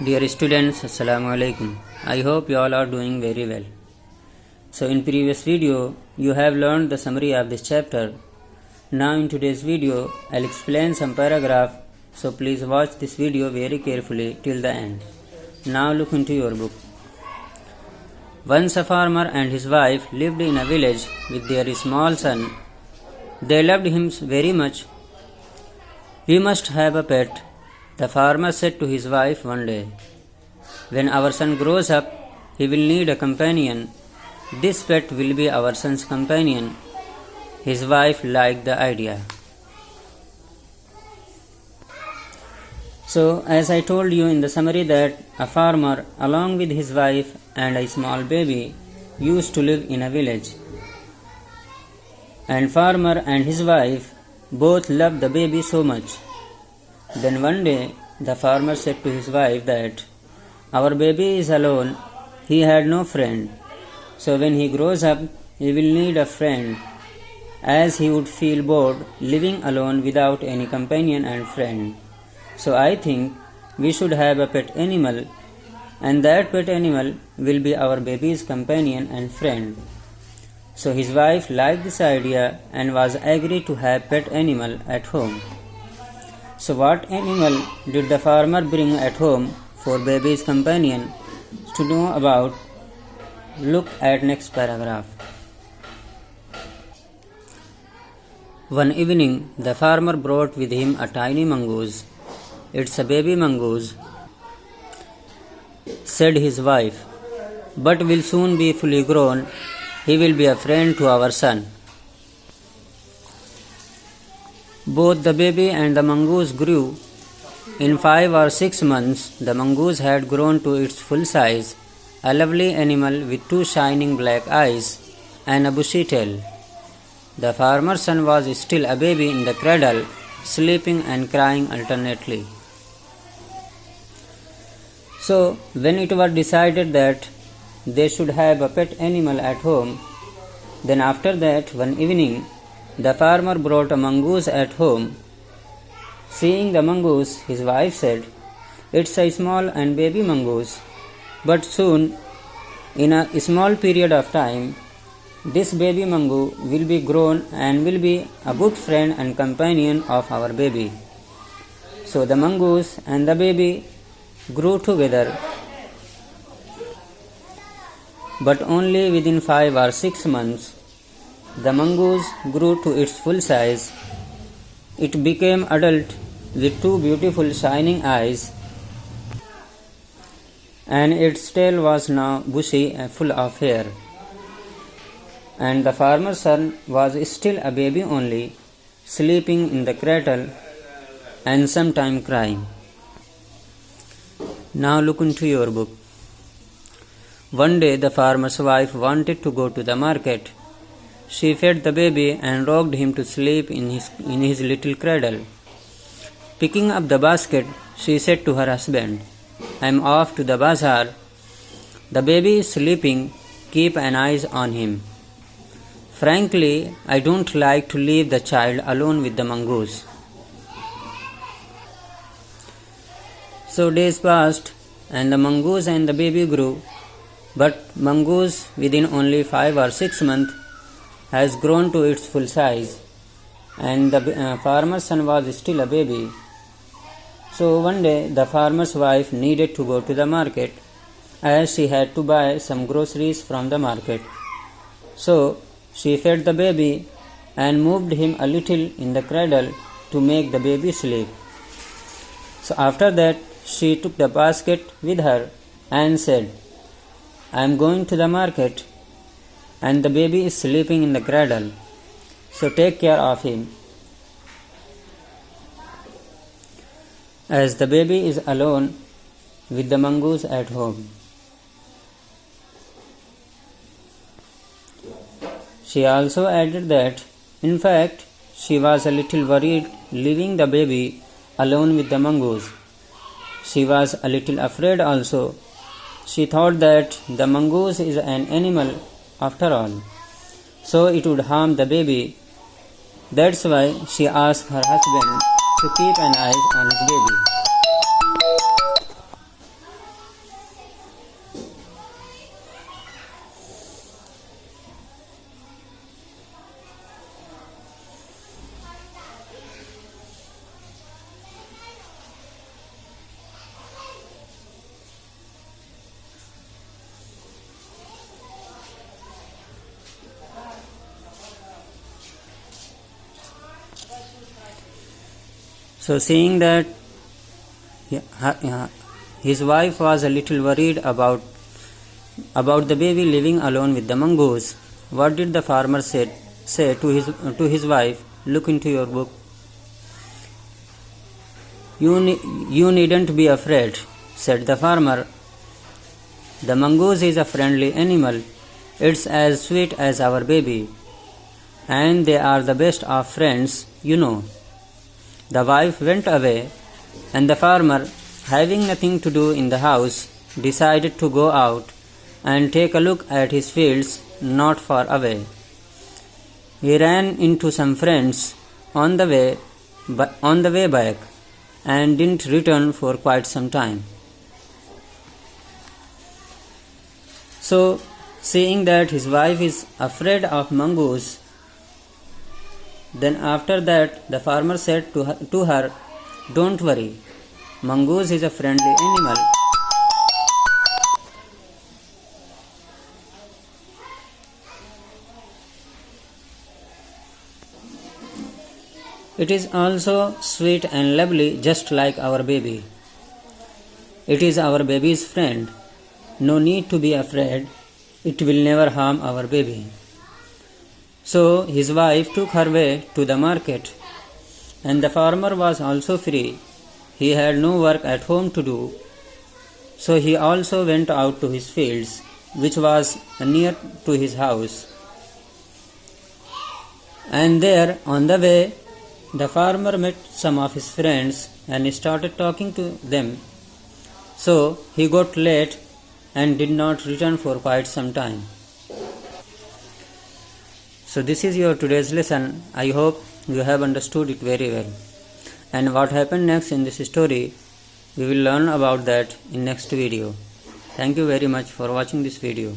Dear students, Assalamu alaikum. I hope you all are doing very well. So in previous video, you have learned the summary of this chapter. Now in today's video, I'll explain some paragraph. So please watch this video very carefully till the end. Now look into your book. Once a farmer and his wife lived in a village with their small son. They loved him very much. We must have a pet, the farmer said to his wife one day. When our son grows up, he will need a companion. This pet will be our son's companion. His wife liked the idea. So, as I told you in the summary that a farmer, along with his wife and a small baby, used to live in a village. And farmer and his wife both loved the baby so much. Then one day, the farmer said to his wife that our baby is alone, he had no friend. So when he grows up, he will need a friend, as he would feel bored living alone without any companion and friend. So I think we should have a pet animal, and that pet animal will be our baby's companion and friend. So his wife liked this idea and was agreed to have pet animal at home. So what animal did the farmer bring at home for baby's companion? To know about, look at next paragraph. One evening, the farmer brought with him a tiny mongoose. It's a baby mongoose, said his wife, but will soon be fully grown. He will be a friend to our son. Both the baby and the mongoose grew. In 5 or 6 months, the mongoose had grown to its full size, a lovely animal with 2 shining black eyes and a bushy tail. The farmer's son was still a baby in the cradle, sleeping and crying alternately. So, when it was decided that they should have a pet animal at home, then after that, one evening, the farmer brought a mongoose at home. Seeing the mongoose, his wife said, "It's a small and baby mongoose, but soon, in a small period of time, this baby mongoose will be grown and will be a good friend and companion of our baby." So the mongoose and the baby grew together, but only within 5 or 6 months. The mongoose grew to its full size. It became adult with 2 beautiful shining eyes, and its tail was now bushy and full of hair. And the farmer's son was still a baby only, sleeping in the cradle and sometime crying. Now look into your book. One day the farmer's wife wanted to go to the market. She fed the baby and rocked him to sleep in his little cradle. Picking up the basket, she said to her husband, "I am off to the bazaar. The baby is sleeping. Keep an eye on him." Frankly, I don't like to leave the child alone with the mongoose. So days passed, and the mongoose and the baby grew. But mongoose, within only 5 or 6 months, has grown to its full size, and the farmer's son was still a baby. So one day the farmer's wife needed to go to the market, as she had to buy some groceries from the market. So she fed the baby and moved him a little in the cradle to make the baby sleep. So after that she took the basket with her and said, "I am going to the market, and the baby is sleeping in the cradle, so take care of him, as the baby is alone with the mongoose at home." She also added that, in fact, she was a little worried leaving the baby alone with the mongoose. She was a little afraid also. She thought that the mongoose is an animal after all, so it would harm the baby. That's why she asked her husband to keep an eye on his baby. So seeing that his wife was a little worried about the baby living alone with the mongoose, what did the farmer say to his wife? Look into your book. You needn't be afraid, said the farmer. The mongoose is a friendly animal. It's as sweet as our baby, and they are the best of friends, you know. The wife went away, and the farmer, having nothing to do in the house, decided to go out and take a look at his fields not far away. He ran into some friends on the way back and didn't return for quite some time. So, seeing that his wife is afraid of mongoose, then after that the farmer said to her, "Don't worry, mongoose is a friendly animal. It is also sweet and lovely, just like our baby. It is our baby's friend. No need to be afraid. It will never harm our baby." So his wife took her way to the market, and the farmer was also free. He had no work at home to do, so he also went out to his fields, which was near to his house. And there, on the way, the farmer met some of his friends and started talking to them. So he got late and did not return for quite some time. So this is your today's lesson. I hope you have understood it very well. And what happened next in this story, we will learn about that in next video. Thank you very much for watching this video.